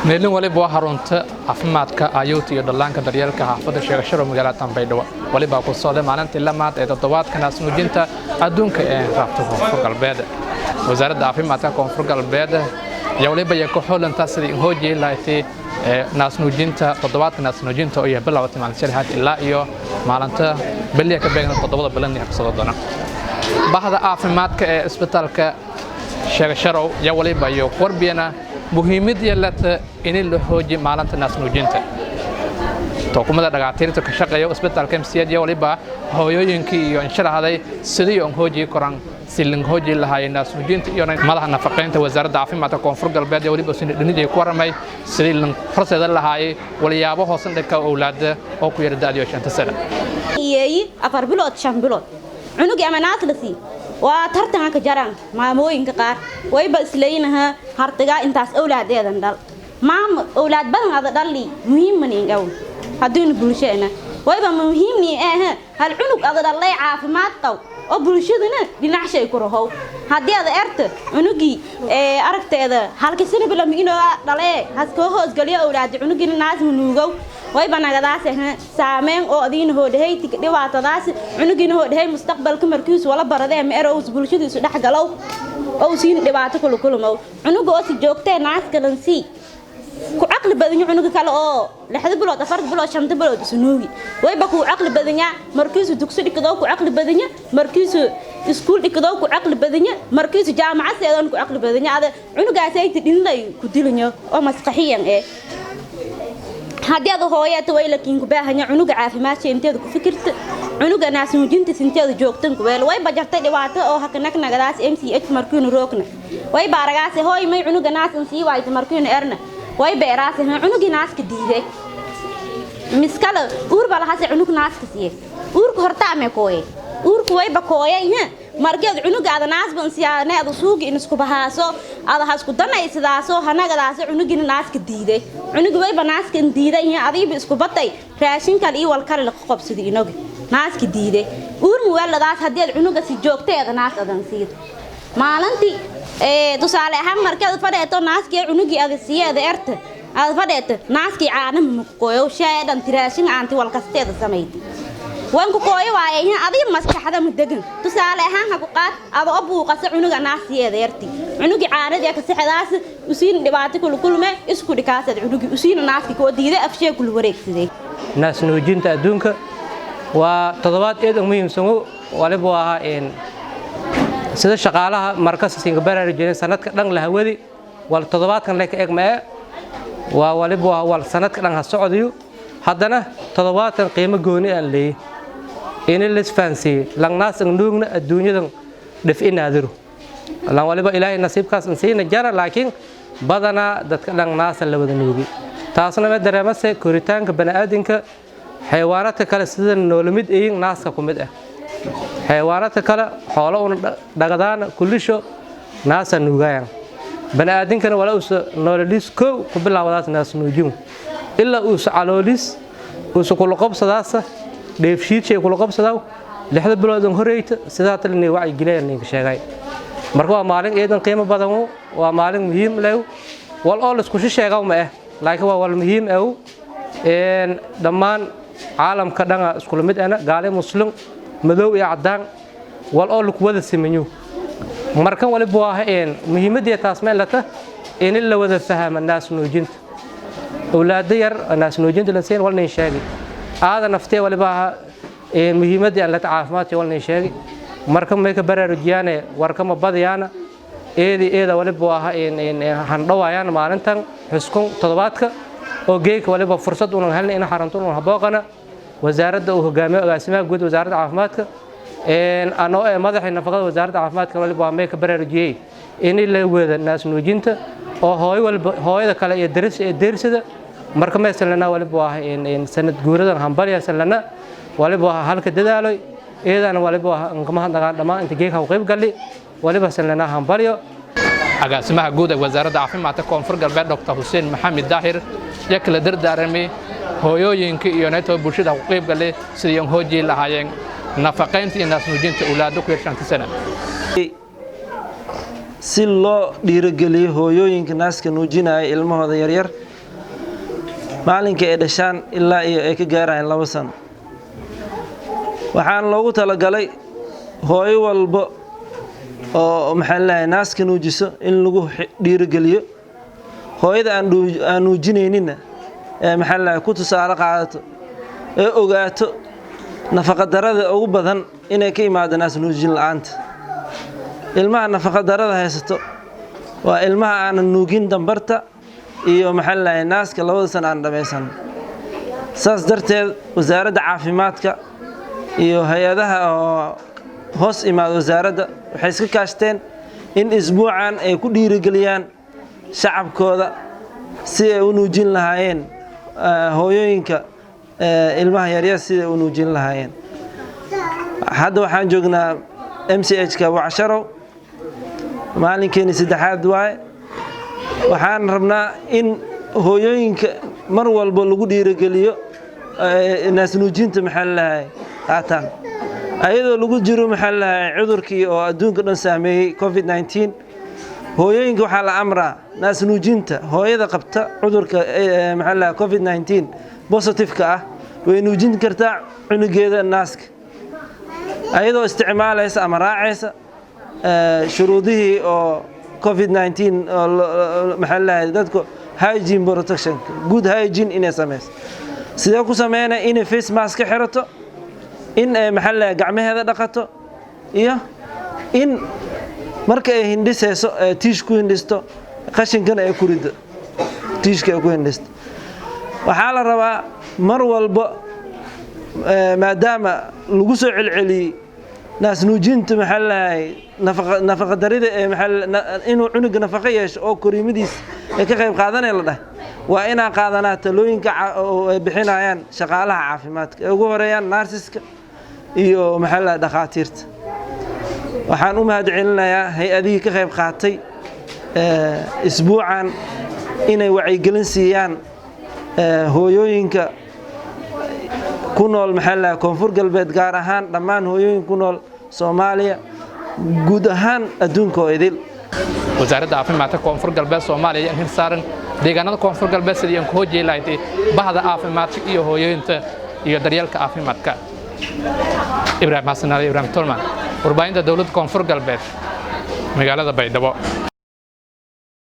meelin waliba harunta caafimaadka ayuuta iyo dhallaanka daryeelka xaafadda sheegashada magaalada baydhabo waliba ku socday maalintii lamaad ee toddobaadka naasnuujinta adduunka ee raabta koonfur galbeed wasaaradda caafimaadka koonfur galbeed ayaa waliba ku xoolantaa sidii hoojii lahayd naasnuujinta toddobaadka naasnuujinta oo yahay bilowga maalinta ilaa iyo maalinta baliya ka beegna toddobada bilan ee kasoo doona bahda caafimaadka ee isbitaalka sheegashada ayaa waliba warbiyana muhiimad yeelata in la hoojiyo maalinta naasnuujinta tokumada dhaqaatiirta ka shaqeeya isbitaalka MCD waliba hooyooyinkii iyo insharahaday sidii oo hoojiyo koran silin hoojiyo lahaay naasnuujinta iyo madaxa nafaqeynta wasaaradda caafimaadka koonfur galbeed waliba sidii dhinidii ku waramay sidii lan farseeda lahaay waliyaabo hoosan dhaka awlaada oo ku yar daadiyo 5 sano iyay 4 bilood 5 bilood cunugi amanaat la sii waa tartanka jaran maamooyinka qaar wayba isleeynaha hartiga intaas awlaadeedan dhal maam awlaad badan ada dhali muhiim maniingaw haddii bulshada wayba muhiimni hal cunug ada dhalay caafimaad qaw oo bulshadana dhinacshay ku rahow haddii ada erta cunugi aragteeda halka sano bilam inoo dhalay hasko hoos galiyo awlaad cunugi naas nuugow wayba nagadaas saameyn oo adiin hoodhay dhibaatadaas cunugina hoodhay mustaqbalka markiis wala baradee ma erows bulshadiisu dhax galow oo siin dhibaato kulkulmo cunuga oo si joogtay naaska lansi ku aqli badan cunuga kale oo 6 bilood 4 bilood 5 bilood sunuugi wayba ku aqli badanya markiisu dugsi dhigado ku aqli badanya markiisu iskuul dhigado ku aqli badanya markiisu jaamacad seedan ku aqli badanya ada cunugaas ay tidinay ku dilanyo oo maskaxiyan haddii aad hooyada way laakiin ku baahanya cunuga caafimaadka inteeda ku fikirta cunuga naasnuujinta sinteeda joogtan ku weel way bajartay dhibaato oo hakanag nagadaas MCH markiinu roogna way baaragaas hooy may cunuga naasan sii waayta markiinu erna way beeraas cunugi naaska diiday miskala uur bala hase cunug naaska siye uurku horta ame kooye uurku way bakooyay markeed cunuga ada naas ban siyaane ada suugi in isku bahaaso ada hasku danaysadaaso hanagadaas cunugi naaska diiday cunugi way banaaska diiday adiiba isku batay raashin kale iyo wal kale la qabsaday inagu naaska diiday uur mu waladaas hadii cunuga si joogteeda naas adan siid maalintii tusaale ahaan markeed fadheeto naaskii cunugi ada siyeeda erta ada fadheeto naaskii caanam muqooyo sheedan tiraashin aanti wal kasteeda sameeyay wanku kooyo waayay adiga maskaxda mudagan tusaale ahaan ha ku qaad aba abuuqasa cunuga naasiyeeda erti cunugi caanada ka saxdaas usiin dhibaato kulme isku dhikaasad cunugi usiin naaski ko diiday afshee kul wareegsaday naasnuujinta adduunka waa toddobaad aad u muhiimsan waliba waa sida shaqaalaha markas singa baraarujinay sanadka dhan la hawadi wal toddobaadkan la ka egmay waa waliba wal sanadka dhan ha socodiyo haddana toddobaadkan qiimo gooni aan leeyahay in la isfahansiyo langnaas nuugna adduunyadan dhif inaadiro lan waliba ilaahay nasiibkaas insiina jara laakiin badana dadka langnaas la wada nuugi taasna ma dareemasay koritaanka bani'aadinka xayawaanadka kale sida noolamid ee naaska ku mid ah xayawaanadka kale xoolo una dhaqadaan kullisho naasa nuugayaan bani'aadinkana wala uu nooladis ku bilaawadaas naas nuujin illa uu caloolis uu kula qabsadaas dheefshiidkii kula qabsadaa 6 bilood horeeyta sidaa talni wacyi gileen ka sheegay marka waa maalin eedan qiimo badan waa maalin muhiim leh wal oo isku sheegaw ma ah laakiin waa wal muhiim ah dhammaan caalamka dhan isku mid ana gaale muslim madow iyo cadaan wal oo ku wada simanyo markan waliba waa muhiimadii taas meel la ta in la wada fahmo naasnuujinta awlaad yar naasnuujinta la seen walna sheegay aada naftee waliba muhiimadii aan la caafimaadka walna sheegay marka may ka baraarujiyaan warkama badiyana eeda waliba waa handhawaayaan maalintan xuskun toddobaadka oo geeyka waliba fursad u helnay in xaruntan oo habooqana wasaaradda uu hogaamiyo agaasimaha guud wasaaradda caafimaadka anoo madaxa nafaqada wasaaradda caafimaadka waliba may ka baraarujiyay in la wada naasnuujinta oo hooyada kale iyo deersida marka ma salana waliba waa sanad guuradan hambaliya salana waliba halka dadaaloy eedana waliba ngamaha dhamaan inta geeyka qayb gali waliba salana hambaliyo agaasimaha guud ee wasaaradda caafimaadka koonfur galbeed Dr. Hussein Maxamed Daahir yakla dardaarmay hooyooyinka iyo neto bulshada qayb gali sidii aan hooji lahaayeen nafaqeynta iyo naasnuujinta awlaad ku yeeshaan sano si loo dhiirigeliyo hooyooyinka naaska nuujinaya ilmahooda yar yar maalinka ay dhashaan ilaa iyo ay ka gaarayaan 2 sano. waxaan loogu talagalay hooyo walba oo naaska nuujiso in lagu dhiirigeliyo hooyada aan nuujinayninna ku tusaale qaadato ee ogaato nafaqa darada ugu badan inay ka imaado naas nuujin la'aanta. ilmaha nafaqa darada haysato waa ilmaha aan nuugin dambarta iyo naaska 2 sano aan dhameysan. saas darteed wasaaradda caafimaadka iyo hay'adaha oo hoos imaado wasaaradda waxay iska kaashteen in isbuucan ay ku dhiirigeliyaan shacabkooda si ay u nuujin lahaayeen hooyooyinka ilmaha yaryar sida u nuujin lahaayeen. hadda waxaan joognaa MCH-ka Wacasharow maalinkii 2aad waaye. waxaan rabnaa in hooyooyinka mar walba lagu dhiirigeliyo naas nuujinta qaataan ayadoo lagu jiro cudurkii oo adduunka dhan saameeyay COVID-19. hooyooyinka waxaa la amraa naas nuujinta hooyada qabta cudurka COVID-19 positive-ka ah way nuujin kartaa cunugeeda naaska ayadoo isticmaalaysa ama raacaysa shuruudihii oo COVID-19 oo dadku hygiene protection good hygiene inay sameeyso. sidoo ku sameeyna in face mask ka xirato in gacmaheeda dhaqato iyo in marka ay hindisayso tiish ku hindisto qashinkana ay ku rido tiishka ay ku hindisto. waxaa la rabaa mar walba maadaama lagu soo celceliyay naas nuujinta nafaqa darida inuu cunuga nafaqa yeesho oo koriimadiisa ay ka qayb qaadanay la dhahay waa inaan qaadanaa talooyinka ay bixinayaan shaqaalaha caafimaadka ee ugu horeeyaan narsiska iyo dhakhaatiirta. waxaan u mahadcelinayaa hay-adihii ka qayb qaatay isbuucan inay wacyigelin siiyaan hooyooyinka ku nool koonfur galbeed gaar ahaan dhammaan hooyooyinka ku nool Soomaaliya guud ahaan adduunka oo idil. wasaaradda caafimaadka koonfur galbeed Soomaaliya in saaran deegaanada koonfur galbeed sidii aan ku hoojiyay lahayd bahda caafimaadka iyo hooyooyinka iyo daryeelka caafimaadka. Ibrahim Hassan Ali Ibrahim Tolman warbaahinta dawladda koonfur galbeed magaalada Baydhabo.